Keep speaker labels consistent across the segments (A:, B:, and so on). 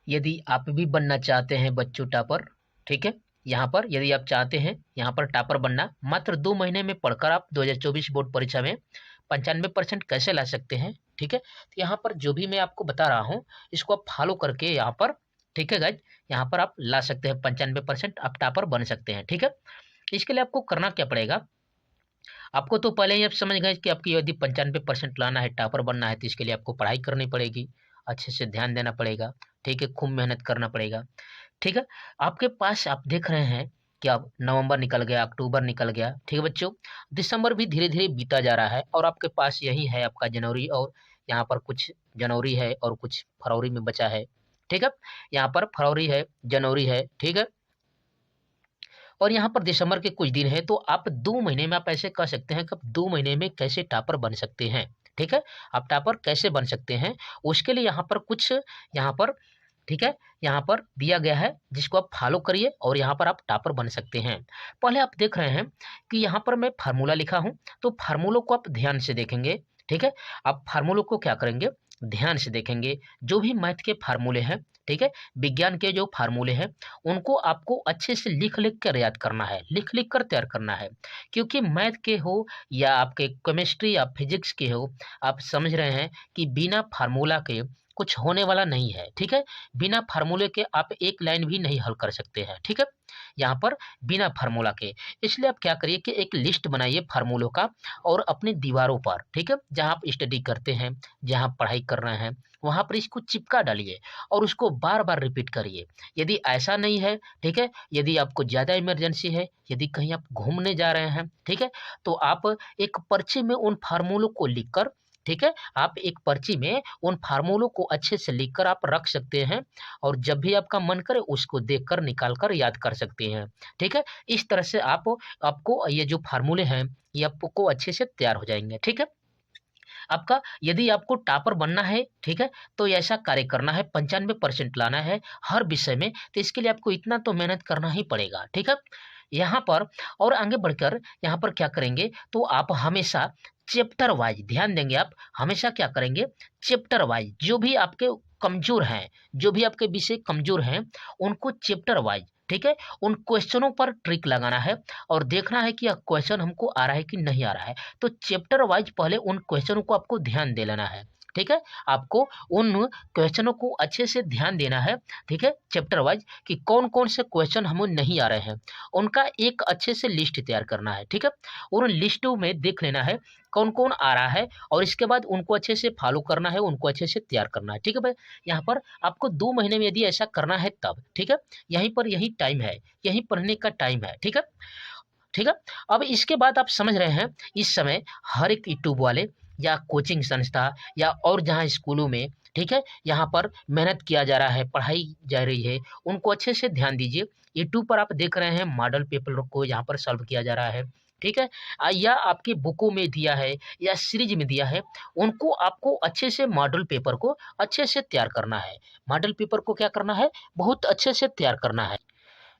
A: यदि आप भी बनना चाहते हैं बच्चों टॉपर, ठीक है, यहाँ पर यदि आप चाहते हैं यहाँ पर टॉपर बनना, मात्र 2 महीने में पढ़कर आप 2024 बोर्ड परीक्षा में 95% कैसे ला सकते हैं, ठीक है। तो यहाँ पर जो भी मैं आपको बता रहा हूँ, इसको आप फॉलो करके यहाँ पर, ठीक है गाइज, यहाँ पर आप ला सकते हैं 95% आप टॉपर बन सकते हैं, ठीक है। इसके लिए आपको करना क्या पड़ेगा, आपको तो पहले ही आप समझ गए कि आपकी यदि 95% लाना है, टॉपर बनना है, तो इसके लिए आपको पढ़ाई करनी पड़ेगी, अच्छे से ध्यान देना पड़ेगा, ठीक है, खूब मेहनत करना पड़ेगा, ठीक है। आपके पास आप देख रहे हैं कि अब नवंबर निकल गया, अक्टूबर निकल गया, ठीक है बच्चों, दिसंबर भी धीरे धीरे बीता जा रहा है और आपके पास यही है आपका जनवरी, और यहाँ पर कुछ जनवरी है और कुछ फरवरी में बचा है, ठीक है। यहाँ पर फरवरी है, जनवरी है, ठीक है, और यहाँ पर दिसंबर के कुछ दिन है। तो आप 2 महीने में आप ऐसे कह सकते हैं कि 2 महीने में कैसे टॉपर बन सकते हैं, ठीक है। आप टॉपर कैसे बन सकते हैं, उसके लिए यहाँ पर कुछ, यहाँ पर, ठीक है, यहाँ पर दिया गया है जिसको आप फॉलो करिए और यहाँ पर आप टॉपर बन सकते हैं। पहले आप देख रहे हैं कि यहाँ पर मैं फार्मूला लिखा हूँ, तो फार्मूलों को आप ध्यान से देखेंगे, ठीक है। आप फार्मूलों को क्या करेंगे, ध्यान से देखेंगे, जो भी मैथ के फार्मूले हैं, ठीक है, विज्ञान के जो फार्मूले हैं, उनको आपको अच्छे से लिख लिख कर याद करना है, लिख लिख कर तैयार करना है, क्योंकि मैथ के हो या आपके केमिस्ट्री या फिजिक्स के हो, आप समझ रहे हैं कि बिना फार्मूला के कुछ होने वाला नहीं है, ठीक है। बिना फार्मूले के आप एक लाइन भी नहीं हल कर सकते हैं, ठीक है, यहाँ पर बिना फार्मूला के। इसलिए आप क्या करिए कि एक लिस्ट बनाइए फार्मूलों का और अपनी दीवारों पर, ठीक है, जहाँ आप स्टडी करते हैं, जहाँ पढ़ाई कर रहे हैं, वहाँ पर इसको चिपका डालिए और उसको बार बार रिपीट करिए। यदि ऐसा नहीं है, ठीक है, यदि आपको ज़्यादा इमरजेंसी है, यदि कहीं आप घूमने जा रहे हैं, ठीक है, तो आप एक पर्ची में उन फार्मूलों को लिखकर, ठीक है, आप एक पर्ची में उन फार्मूलों को अच्छे से लिखकर आप रख सकते हैं और जब भी आपका मन करे उसको देखकर निकाल कर याद कर सकते हैं, ठीक है। इस तरह से आप, आपको ये जो फार्मूले हैं ये आपको अच्छे से तैयार हो जाएंगे, ठीक है। आपका यदि आपको टॉपर बनना है, ठीक है, तो ऐसा कार्य करना है, 95% लाना है हर विषय में, तो इसके लिए आपको इतना तो मेहनत करना ही पड़ेगा, ठीक है। यहाँ पर और आगे बढ़कर यहाँ पर क्या करेंगे, तो आप हमेशा चैप्टर वाइज ध्यान देंगे, आप हमेशा क्या करेंगे, चैप्टर वाइज जो भी आपके कमजोर हैं, जो भी आपके विषय कमजोर हैं, उनको चैप्टर वाइज, ठीक है, उन क्वेश्चनों पर ट्रिक लगाना है और देखना है कि यह क्वेश्चन हमको आ रहा है कि नहीं आ रहा है। तो चैप्टर वाइज पहले उन क्वेश्चनों को आपको ध्यान दे लेना है, ठीक है, आपको उन क्वेश्चनों को अच्छे से ध्यान देना है, ठीक है, चैप्टर वाइज कि कौन कौन से क्वेश्चन हमें नहीं आ रहे हैं, उनका एक अच्छे से लिस्ट तैयार करना है, ठीक है। और उन लिस्टों में देख लेना है कौन कौन आ रहा है और इसके बाद उनको अच्छे से फॉलो करना है, उनको अच्छे से तैयार करना है, ठीक है भाई। यहाँ पर आपको 2 महीने में यदि ऐसा करना है तब, ठीक है, यहीं पर यही टाइम है, यही पढ़ने का टाइम है, ठीक है, ठीक है। अब इसके बाद आप समझ रहे हैं इस समय हर एक यूट्यूब वाले या कोचिंग संस्था या और जहाँ स्कूलों में, ठीक है, यहाँ पर मेहनत किया जा रहा है, पढ़ाई जा रही है, उनको अच्छे से ध्यान दीजिए। यूट्यूब पर आप देख रहे हैं मॉडल पेपर को यहाँ पर सॉल्व किया जा रहा है, ठीक है, या आपकी बुकों में दिया है या सीरीज में दिया है, उनको आपको अच्छे से मॉडल पेपर को अच्छे से तैयार करना है। मॉडल पेपर को क्या करना है, बहुत अच्छे से तैयार करना है।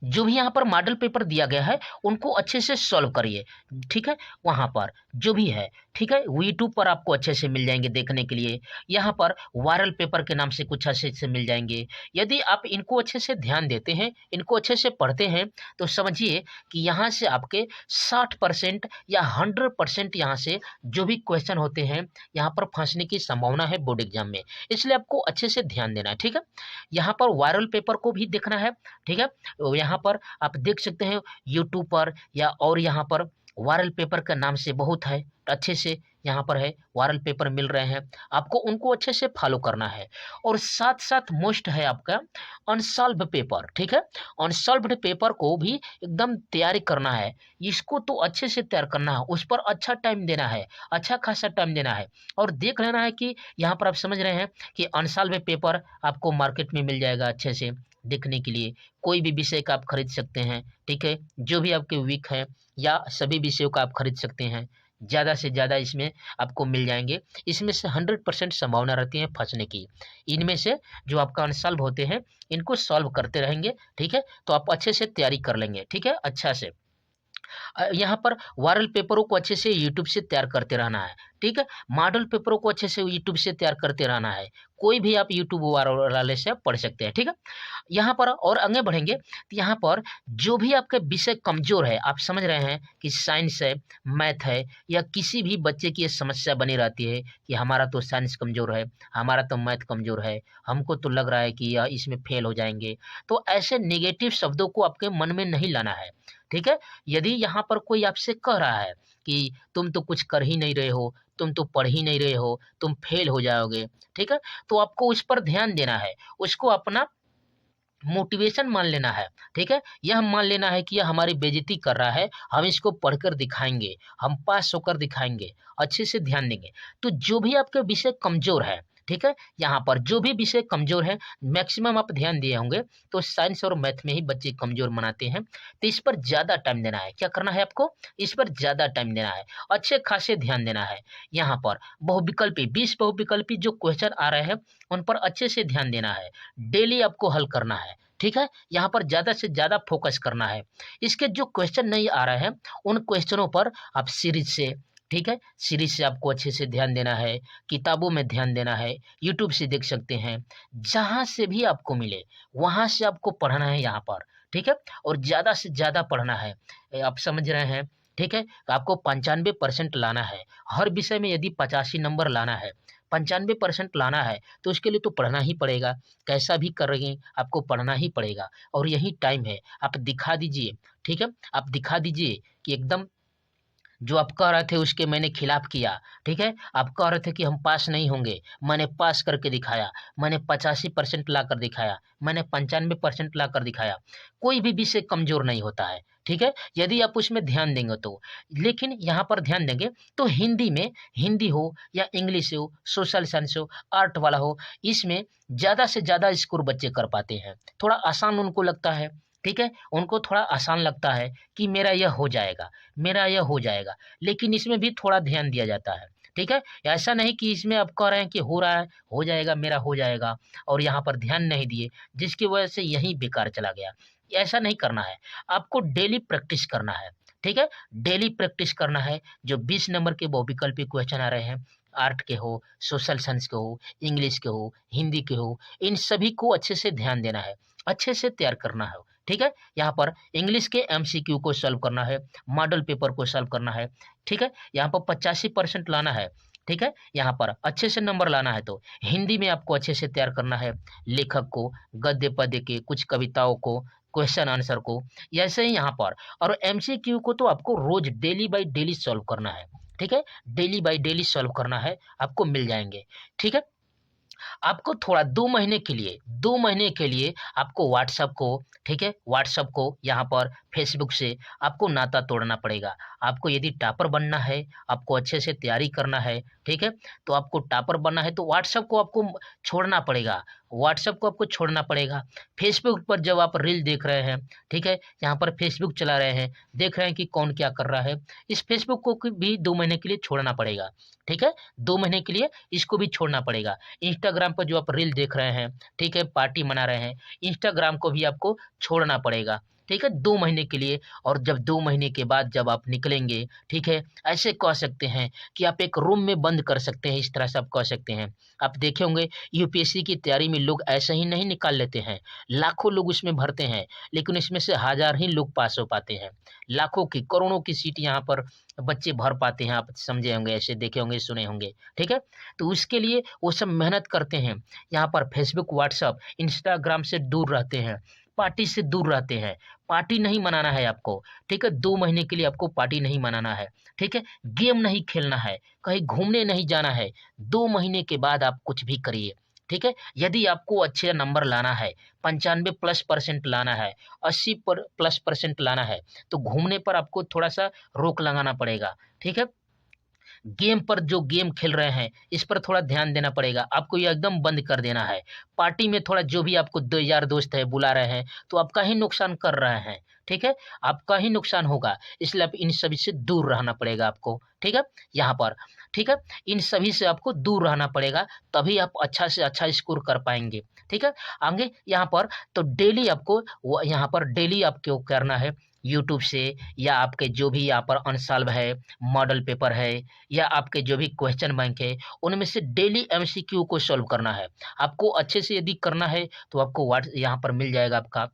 A: जो भी यहाँ पर मॉडल पेपर दिया गया है उनको अच्छे से सॉल्व करिए, ठीक है, वहाँ पर जो भी है, ठीक है, यूट्यूब पर आपको अच्छे से मिल जाएंगे देखने के लिए। यहाँ पर वायरल पेपर के नाम से कुछ अच्छे से मिल जाएंगे। यदि आप इनको अच्छे से ध्यान देते हैं, इनको अच्छे से पढ़ते हैं, तो समझिए कि यहाँ से आपके 60% या 100% यहाँ से जो भी क्वेश्चन होते हैं यहाँ पर फंसने की संभावना है बोर्ड एग्जाम में। इसलिए आपको अच्छे से ध्यान देना है, ठीक है। यहाँ पर वायरल पेपर को भी देखना है, ठीक है, यहाँ पर आप देख सकते हैं यूट्यूब पर या और यहाँ पर वायरल पेपर का नाम से बहुत है, अच्छे से यहाँ पर है वायरल पेपर मिल रहे हैं, आपको उनको अच्छे से फॉलो करना है। और साथ साथ मोस्ट है आपका अनसॉल्व पेपर, ठीक है, अनसॉल्व्ड पेपर को भी एकदम तैयारी करना है, इसको तो अच्छे से तैयार करना है, उस पर अच्छा टाइम देना है, अच्छा खासा टाइम देना है। और देख लेना है कि यहाँ पर आप समझ रहे हैं कि अनसॉल्व पेपर आपको मार्केट में मिल जाएगा अच्छे से देखने के लिए, कोई भी विषय का आप खरीद सकते हैं, ठीक है, जो भी आपके वीक है या सभी विषयों का आप खरीद सकते हैं, ज़्यादा से ज़्यादा इसमें आपको मिल जाएंगे। इसमें से 100% संभावना रहती है फंसने की। इनमें से जो आपका अनसॉल्व होते हैं इनको सॉल्व करते रहेंगे, ठीक है, तो आप अच्छे से तैयारी कर लेंगे, ठीक है, अच्छा से। यहाँ पर वायरल पेपरों को अच्छे से यूट्यूब से तैयार करते रहना है, ठीक है। मॉडल पेपरों को अच्छे से यूट्यूब से तैयार करते रहना है। कोई भी आप यूट्यूब वाले से पढ़ सकते हैं, ठीक है। यहाँ पर और आगे बढ़ेंगे तो यहाँ पर जो भी आपका विषय कमजोर है, आप समझ रहे हैं कि साइंस है, मैथ है, या किसी भी बच्चे की ये समस्या बनी रहती है कि हमारा तो साइंस कमजोर है, हमारा तो मैथ कमजोर है, हमको तो लग रहा है कि इसमें फेल हो जाएंगे। तो ऐसे नेगेटिव शब्दों को आपके मन में नहीं लाना है, ठीक है। यदि यहाँ पर कोई आपसे कह रहा है कि तुम तो कुछ कर ही नहीं रहे हो, तुम तो पढ़ ही नहीं रहे हो, तुम फेल हो जाओगे, ठीक है, तो आपको उस पर ध्यान देना है, उसको अपना मोटिवेशन मान लेना है, ठीक है। यह मान लेना है कि यह हमारी बेइज्जती कर रहा है, हम इसको पढ़कर दिखाएंगे, हम पास होकर दिखाएंगे, अच्छे से ध्यान देंगे। तो जो भी आपके विषय कमजोर है, ठीक है, यहाँ पर जो भी विषय कमजोर है, मैक्सिमम आप ध्यान दिए होंगे तो साइंस और मैथ में ही बच्चे कमजोर मनाते हैं। तो इस पर ज्यादा टाइम देना है। क्या करना है आपको? इस पर ज्यादा टाइम देना है, अच्छे खासे ध्यान देना है। यहाँ पर बहुविकल्पी 20 बहुविकल्पी जो क्वेश्चन आ रहे हैं उन पर अच्छे से ध्यान देना है, डेली आपको हल करना है, ठीक है। यहाँ पर ज्यादा से ज्यादा फोकस करना है। इसके जो क्वेश्चन नहीं आ रहे हैं उन क्वेश्चनों पर आप सीरीज से, ठीक है, सीरीज से आपको अच्छे से ध्यान देना है, किताबों में ध्यान देना है, यूट्यूब से देख सकते हैं, जहां से भी आपको मिले वहां से आपको पढ़ना है यहाँ पर, ठीक है, और ज्यादा से ज्यादा पढ़ना है। आप समझ रहे हैं, ठीक है। आपको 95% लाना है हर विषय में। यदि 85 नंबर लाना है, 95% लाना है, तो उसके लिए तो पढ़ना ही पड़ेगा। कैसा भी कर रहे हैं आपको पढ़ना ही पड़ेगा, और यही टाइम है। आप दिखा दीजिए, ठीक है, आप दिखा दीजिए कि एकदम जो आप कह रहे थे उसके मैंने खिलाफ किया, ठीक है। आप कह रहे थे कि हम पास नहीं होंगे, मैंने पास करके दिखाया, मैंने 85% ला कर दिखाया, मैंने 95% ला कर दिखाया। कोई भी विषय कमजोर नहीं होता है, ठीक है, यदि आप उसमें ध्यान देंगे तो। लेकिन यहाँ पर ध्यान देंगे तो हिंदी में, हिंदी हो या इंग्लिश हो, सोशल साइंस हो, आर्ट वाला हो, इसमें ज्यादा से ज्यादा स्कोर बच्चे कर पाते हैं। थोड़ा आसान उनको लगता है, ठीक है, उनको थोड़ा आसान लगता है कि मेरा यह हो जाएगा, मेरा यह हो जाएगा। लेकिन इसमें भी थोड़ा ध्यान दिया जाता है, ठीक है। ऐसा नहीं कि इसमें आप कह रहे हैं कि हो रहा है, हो जाएगा, मेरा हो जाएगा, और यहाँ पर ध्यान नहीं दिए, जिसकी वजह से यही बेकार चला गया। ऐसा नहीं करना है, आपको डेली प्रैक्टिस करना है, ठीक है, डेली प्रैक्टिस करना है। जो 20 नंबर के बहुविकल्पी क्वेश्चन आ रहे हैं, आर्ट के हो, सोशल साइंस के हो, इंग्लिश के हो, हिंदी के हो, इन सभी को अच्छे से ध्यान देना है, अच्छे से तैयार करना है, ठीक है। यहाँ पर इंग्लिश के एमसीक्यू को सॉल्व करना है, मॉडल पेपर को सॉल्व करना है, ठीक है। यहाँ पर 85% लाना है, ठीक है, यहाँ पर अच्छे से नंबर लाना है। तो हिंदी में आपको अच्छे से तैयार करना है, लेखक को, गद्य पद्य के, कुछ कविताओं को, क्वेश्चन आंसर को, ऐसे ही यहाँ पर। और एमसीक्यू को तो आपको रोज डेली बाई डेली सॉल्व करना है, ठीक है, डेली बाई डेली सॉल्व करना है, आपको मिल जाएंगे, ठीक है। आपको थोड़ा 2 महीने के लिए, 2 महीने के लिए आपको व्हाट्सएप को, ठीक है, व्हाट्सएप को यहाँ पर फेसबुक से आपको नाता तोड़ना पड़ेगा। आपको यदि टॉपर बनना है, आपको अच्छे से तैयारी करना है, ठीक है, तो आपको टॉपर बनना है तो व्हाट्सएप को आपको छोड़ना पड़ेगा, व्हाट्सएप को आपको छोड़ना पड़ेगा। फेसबुक पर जब आप रील देख रहे हैं, ठीक है, यहाँ पर फेसबुक चला रहे हैं, देख रहे हैं कि कौन क्या कर रहा है, इस फेसबुक को भी 2 महीने के लिए छोड़ना पड़ेगा, ठीक है, 2 महीने के लिए इसको भी छोड़ना पड़ेगा। इंस्टाग्राम पर जो आप रील देख रहे हैं, ठीक है, पार्टी मना रहे हैं, इंस्टाग्राम को भी आपको छोड़ना पड़ेगा, ठीक है, 2 महीने के लिए। और जब 2 महीने के बाद जब आप निकलेंगे, ठीक है, ऐसे कह सकते हैं कि आप एक रूम में बंद कर सकते हैं, इस तरह से आप कह सकते हैं। आप देखे होंगे यूपीएससी की तैयारी में लोग ऐसे ही नहीं निकाल लेते हैं, लाखों लोग उसमें भरते हैं, लेकिन इसमें से हजार ही लोग पास हो पाते हैं। लाखों की, करोड़ों की सीट यहाँ पर बच्चे भर पाते हैं, आप समझे होंगे, ऐसे देखे होंगे, सुने होंगे, ठीक है। तो उसके लिए वो सब मेहनत करते हैं। यहाँ पर फेसबुक, व्हाट्सएप, इंस्टाग्राम से दूर रहते हैं, पार्टी से दूर रहते हैं। पार्टी नहीं मनाना है आपको, ठीक है, 2 महीने के लिए आपको पार्टी नहीं मनाना है, ठीक है, गेम नहीं खेलना है, कहीं घूमने नहीं जाना है। 2 महीने के बाद आप कुछ भी करिए, ठीक है। यदि आपको अच्छे नंबर लाना है, 95+% लाना है, 80+% लाना है, तो घूमने पर आपको थोड़ा सा रोक लगाना पड़ेगा, ठीक है। गेम पर जो गेम खेल रहे हैं इस पर थोड़ा ध्यान देना पड़ेगा, आपको ये एकदम बंद कर देना है। पार्टी में थोड़ा जो भी आपको दो यार दोस्त है बुला रहे हैं तो आपका ही नुकसान कर रहे हैं, ठीक है, आपका ही नुकसान होगा, इसलिए आप इन सभी से दूर रहना पड़ेगा आपको, ठीक है, यहाँ पर, ठीक है, इन सभी से आपको दूर रहना पड़ेगा, तभी आप अच्छा से अच्छा स्कोर कर पाएंगे, ठीक है। आगे यहाँ पर तो डेली आपको यहाँ पर डेली आपको करना है, यूट्यूब से, या आपके जो भी यहाँ पर अनसॉल्व है, मॉडल पेपर है, या आपके जो भी क्वेश्चन बैंक है, उनमें से डेली एमसीक्यू को सॉल्व करना है। आपको अच्छे से यदि करना है तो आपको यहाँ पर मिल जाएगा, आपका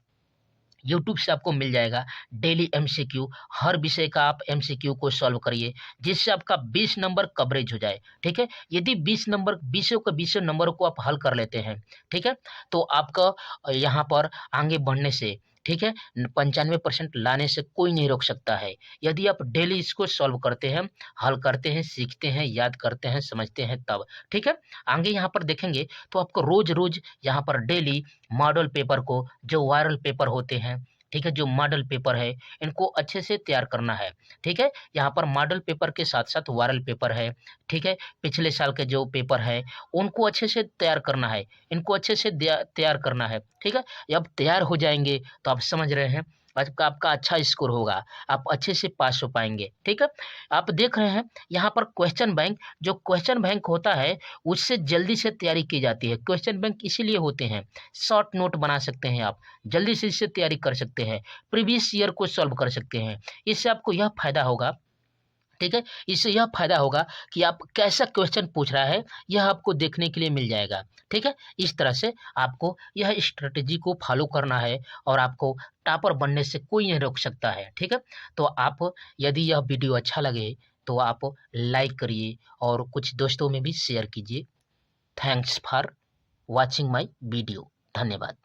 A: यूट्यूब से आपको मिल जाएगा डेली एमसीक्यू। हर विषय का आप एमसीक्यू को सॉल्व करिए, जिससे आपका 20 नंबर कवरेज हो जाए। ठीक है, यदि 20 नंबर को आप हल कर लेते हैं, ठीक है, तो आपका यहाँ पर आगे बढ़ने से, ठीक है, 95% लाने से कोई नहीं रोक सकता है। यदि आप डेली इसको सॉल्व करते हैं, हल करते हैं, सीखते हैं, याद करते हैं, समझते हैं, तब ठीक है। आगे यहाँ पर देखेंगे तो आपको रोज रोज यहाँ पर डेली मॉडल पेपर को, जो वायरल पेपर होते हैं, ठीक है, जो मॉडल पेपर है, इनको अच्छे से तैयार करना है। ठीक है, यहाँ पर मॉडल पेपर के साथ साथ वायरल पेपर है, ठीक है, पिछले साल के जो पेपर है उनको अच्छे से तैयार करना है, इनको अच्छे से तैयार करना है। ठीक है, जब तैयार हो जाएंगे तो आप समझ रहे हैं आपका अच्छा स्कोर होगा, आप अच्छे से पास हो पाएंगे। ठीक है, आप देख रहे हैं यहाँ पर क्वेश्चन बैंक, जो क्वेश्चन बैंक होता है उससे जल्दी से तैयारी की जाती है। क्वेश्चन बैंक इसीलिए होते हैं, शॉर्ट नोट बना सकते हैं आप, जल्दी से इससे तैयारी कर सकते हैं, प्रीवियस ईयर को सॉल्व कर सकते हैं। इससे आपको यह फायदा होगा, ठीक है, इससे यह फायदा होगा कि आप कैसा क्वेश्चन पूछ रहा है यह आपको देखने के लिए मिल जाएगा। ठीक है, इस तरह से आपको यह स्ट्रेटेजी को फॉलो करना है और आपको टॉपर बनने से कोई नहीं रोक सकता है। ठीक है, तो आप, यदि यह वीडियो अच्छा लगे तो आप लाइक करिए और कुछ दोस्तों में भी शेयर कीजिए। Thanks for watching my video. धन्यवाद।